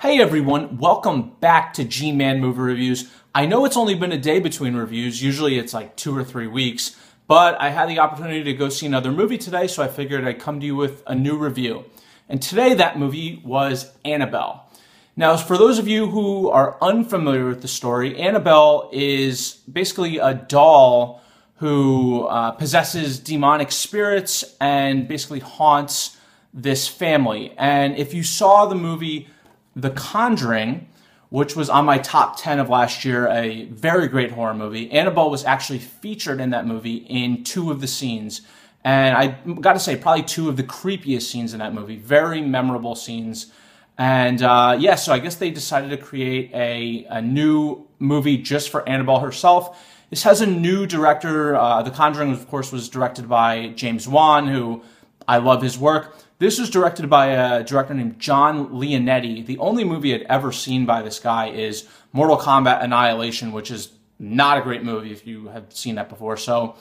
Hey everyone, welcome back to G-Man Movie Reviews. I know it's only been a day between reviews, usually it's like 2 or 3 weeks, but I had the opportunity to go see another movie today, so I figured I'd come to you with a new review. And today that movie was Annabelle. Now, for those of you who are unfamiliar with the story, Annabelle is basically a doll who possesses demonic spirits and basically haunts this family. And if you saw the movie The Conjuring, which was on my top 10 of last year, a very great horror movie, Annabelle was actually featured in that movie in 2 of the scenes. And I got to say, probably 2 of the creepiest scenes in that movie. Very memorable scenes. And yeah, so I guess they decided to create a new movie just for Annabelle herself. This has a new director. The Conjuring, of course, was directed by James Wan, who I love his work. This was directed by a director named John Leonetti. The only movie I'd ever seen by this guy is Mortal Kombat Annihilation, which is not a great movie if you have seen that before. So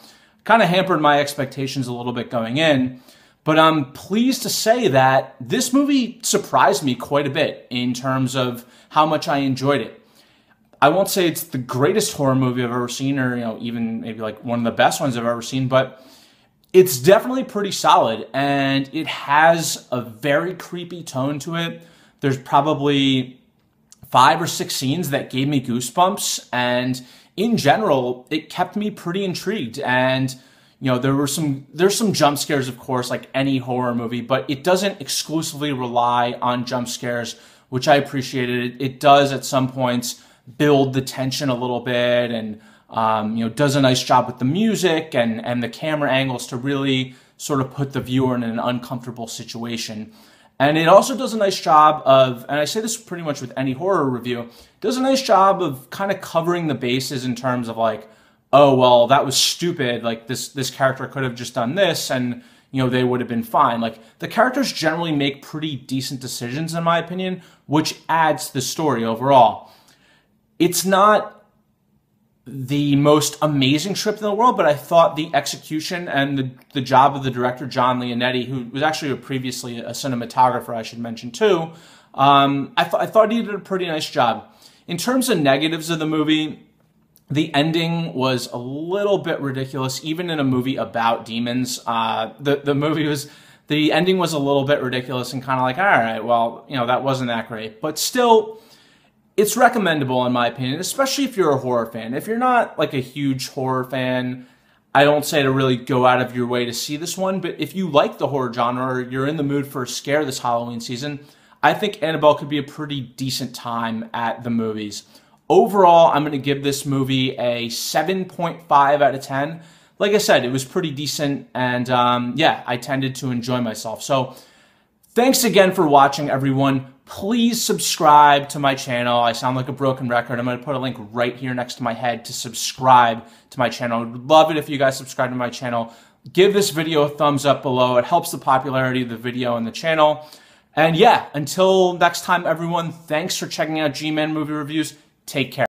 kind of hampered my expectations a little bit going in. But I'm pleased to say that this movie surprised me quite a bit in terms of how much I enjoyed it. I won't say it's the greatest horror movie I've ever seen, or even maybe like one of the best ones I've ever seen, but it's definitely pretty solid, and it has a very creepy tone to it. There's probably 5 or 6 scenes that gave me goosebumps, and in general, it kept me pretty intrigued. And there's some jump scares, of course, like any horror movie, but it doesn't exclusively rely on jump scares, which I appreciated. It does at some points build the tension a little bit, and does a nice job with the music and the camera angles to really sort of put the viewer in an uncomfortable situation. And it also does a nice job of, and I say this pretty much with any horror review, does a nice job of kind of covering the bases in terms of like, oh, well, that was stupid. Like this character could have just done this and, they would have been fine. Like the characters generally make pretty decent decisions, in my opinion, which adds to the story overall. It's not the most amazing script in the world, but I thought the execution and the job of the director, John Leonetti, who was actually previously a cinematographer, I should mention too, I thought he did a pretty nice job. In terms of negatives of the movie, the ending was a little bit ridiculous, even in a movie about demons. The ending was a little bit ridiculous and kind of like, all right, well, that wasn't that great, but still, it's recommendable in my opinion, especially if you're a horror fan. If you're not like a huge horror fan, I don't say to really go out of your way to see this one, but if you like the horror genre or you're in the mood for a scare this Halloween season, I think Annabelle could be a pretty decent time at the movies. Overall, I'm going to give this movie a 7.5 out of 10. Like I said, it was pretty decent, and yeah, I tended to enjoy myself. So thanks again for watching, everyone. Please subscribe to my channel. I sound like a broken record. I'm going to put a link right here next to my head to subscribe to my channel. I would love it if you guys subscribe to my channel. Give this video a thumbs up below. It helps the popularity of the video and the channel. And yeah, until next time, everyone, thanks for checking out G-Man Movie Reviews. Take care.